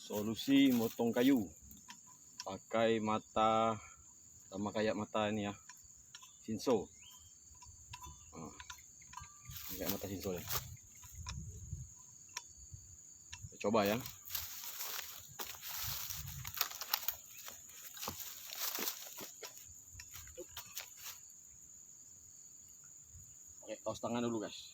Solusi motong kayu pakai mata sama kayak mata ini ya, Shinso. Nah, kayak mata Shinso ya. Coba ya. Pakai kaos tangan dulu guys.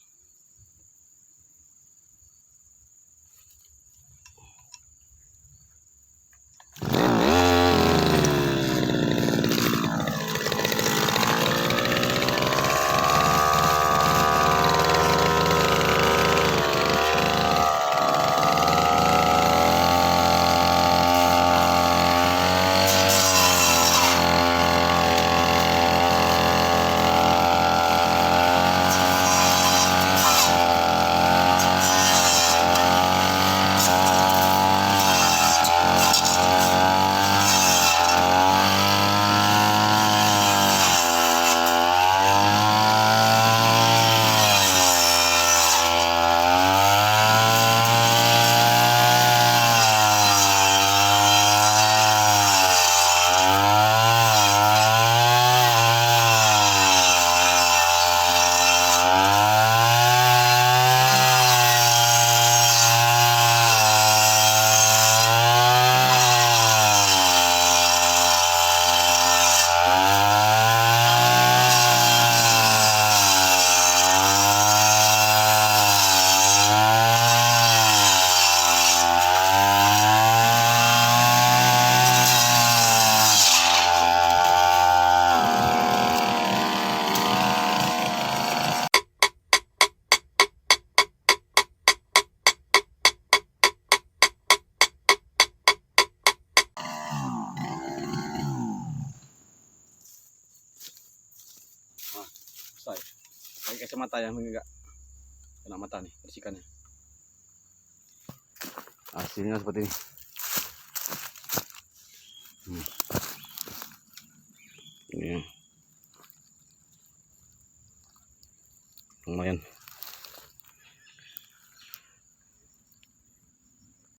Selesai. Pakai kacamata ya, enggak kena mata nih, bersihkannya. Hasilnya seperti ini. Ini ya. Lumayan.